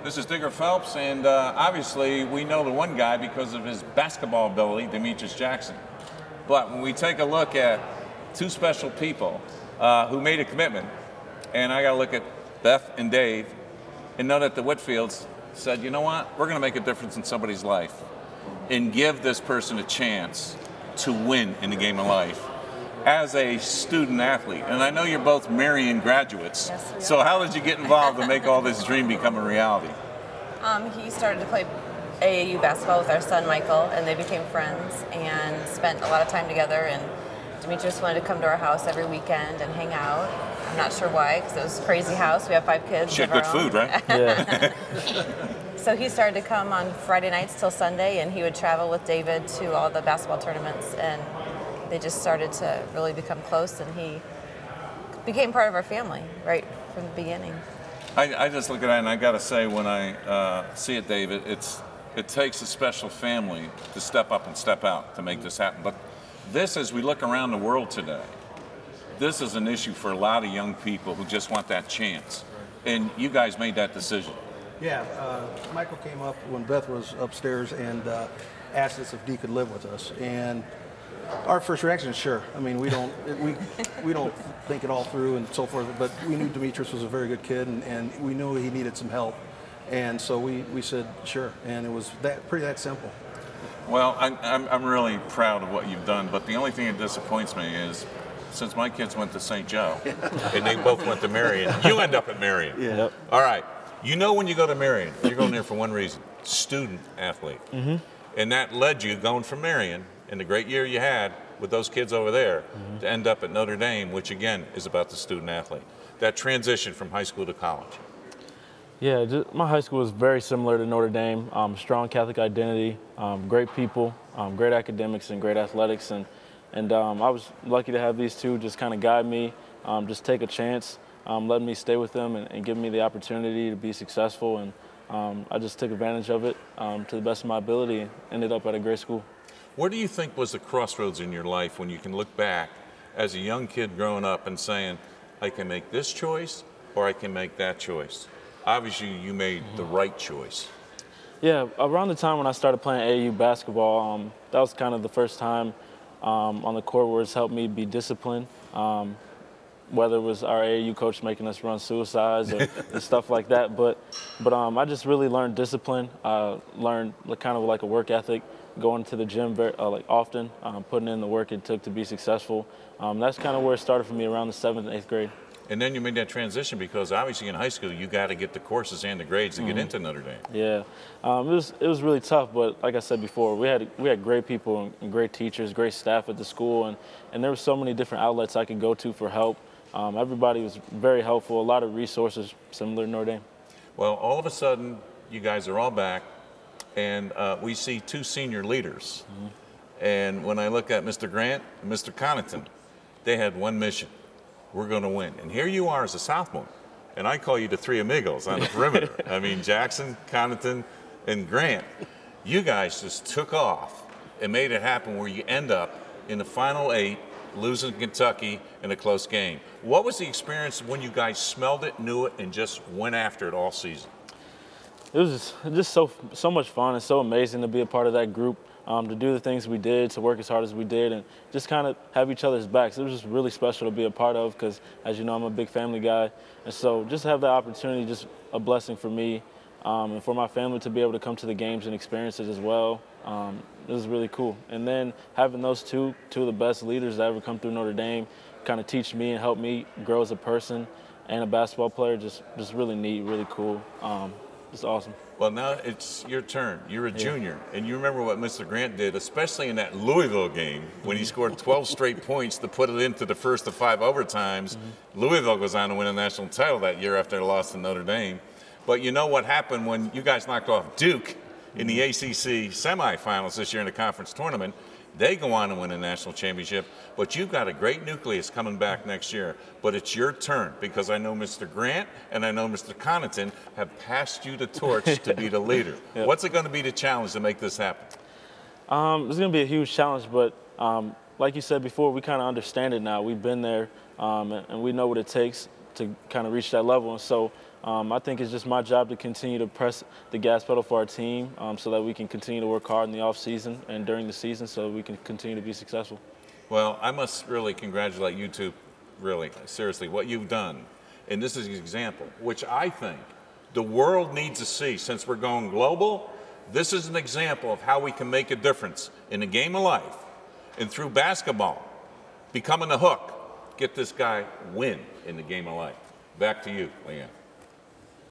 This is Digger Phelps, and obviously we know the one guy because of his basketball ability, Demetrius Jackson. But when we take a look at two special people who made a commitment, and I got to look at Beth and Dave, and know that the Whitfields said, you know what, we're going to make a difference in somebody's life and give this person a chance to win in the game of life as a student athlete. And I know you're both Marian graduates. Yes, so how did you get involved to make all this dream become a reality? He started to play AAU basketball with our son Michael, and they became friends and spent a lot of time together. And Demetrius wanted to come to our house every weekend and hang out. I'm not sure why, because it was a crazy house. We have 5 kids. She had good food, right? Yeah. So he started to come on Friday nights till Sunday, and he would travel with David to all the basketball tournaments, and they just started to really become close, and he became part of our family right from the beginning. I just look at that, and I got to say, when I see it, David, it takes a special family to step up and step out to make this happen. But this, as we look around the world today, this is an issue for a lot of young people who just want that chance. And you guys made that decision. Yeah, Michael came up when Beth was upstairs and asked us if Dee could live with us. And our first reaction is sure. I mean, we don't think it all through and so forth. But we knew Demetrius was a very good kid, and we knew he needed some help. And so we said sure, and it was pretty that simple. Well, I'm really proud of what you've done. But the only thing that disappoints me is, since my kids went to St. Joe, and they both went to Marian, you end up at Marian. Yeah. Yep. All right. You know when you go to Marian, you're going there for one reason, student athlete. Mm-hmm. And that led you going from Marian, in the great year you had with those kids over there, to end up at Notre Dame, which again is about the student athlete. That transition from high school to college. Yeah, my high school was very similar to Notre Dame. Strong Catholic identity, great people, great academics, and great athletics. And I was lucky to have these two just kind of guide me, just take a chance, let me stay with them and give me the opportunity to be successful. And I just took advantage of it to the best of my ability and ended up at a great school. What do you think was the crossroads in your life when you can look back as a young kid growing up and saying, I can make this choice or I can make that choice? Obviously, you made the right choice. Yeah, around the time when I started playing AAU basketball, that was kind of the first time on the court where it's helped me be disciplined. Whether it was our AAU coach making us run suicides or and stuff like that, but I just really learned discipline. Learned kind of like a work ethic, going to the gym very often, putting in the work it took to be successful. That's kind of where it started for me around the 7th and 8th grade. And then you made that transition because obviously in high school you got to get the courses and the grades to get into Notre Dame. Yeah, it was really tough, but like I said before, we had great people and great teachers, great staff at the school, and there were so many different outlets I could go to for help. Everybody was very helpful, a lot of resources similar to Notre Dame. Well, all of a sudden you guys are all back, and we see 2 senior leaders. And when I look at Mr. Grant and Mr. Connaughton, they had one mission. We're going to win. And here you are as a sophomore, and I call you the 3 amigos on the perimeter. I mean, Jackson, Connaughton, and Grant. You guys just took off and made it happen where you end up in the Final 8, losing Kentucky in a close game. What was the experience when you guys smelled it, knew it, and just went after it all season? It was just so much fun. It's so amazing to be a part of that group. To do the things we did, to work as hard as we did, and just kind of have each other's backs. It was just really special to be a part of because, as you know, I'm a big family guy. And so just to have that opportunity, just a blessing for me and for my family to be able to come to the games and experience it as well. It was really cool. And then having those two of the best leaders that ever come through Notre Dame kind of teach me and help me grow as a person and a basketball player, just really neat, really cool. It's awesome. Well, now it's your turn. You're a junior, and you remember what Mr. Grant did, especially in that Louisville game when he scored 12 straight points to put it into the first of 5 overtimes. Louisville goes on to win a national title that year after they lost to Notre Dame. But you know what happened when you guys knocked off Duke in the ACC semifinals this year in the conference tournament? They go on to win a national championship, but you've got a great nucleus coming back next year. But it's your turn because I know Mr. Grant and I know Mr. Connaughton have passed you the torch to be the leader. Yep. What's it going to be the challenge to make this happen? It's going to be a huge challenge, but like you said before, we kind of understand it now. We've been there, and we know what it takes to kind of reach that level. And so I think it's just my job to continue to press the gas pedal for our team so that we can continue to work hard in the off season and during the season so we can continue to be successful. Well, I must really congratulate you two, really, seriously, what you've done. And this is an example, which I think the world needs to see. Since we're going global, this is an example of how we can make a difference in the game of life and through basketball, becoming the hook, get this guy win in the game of life. Back to you, Leanne.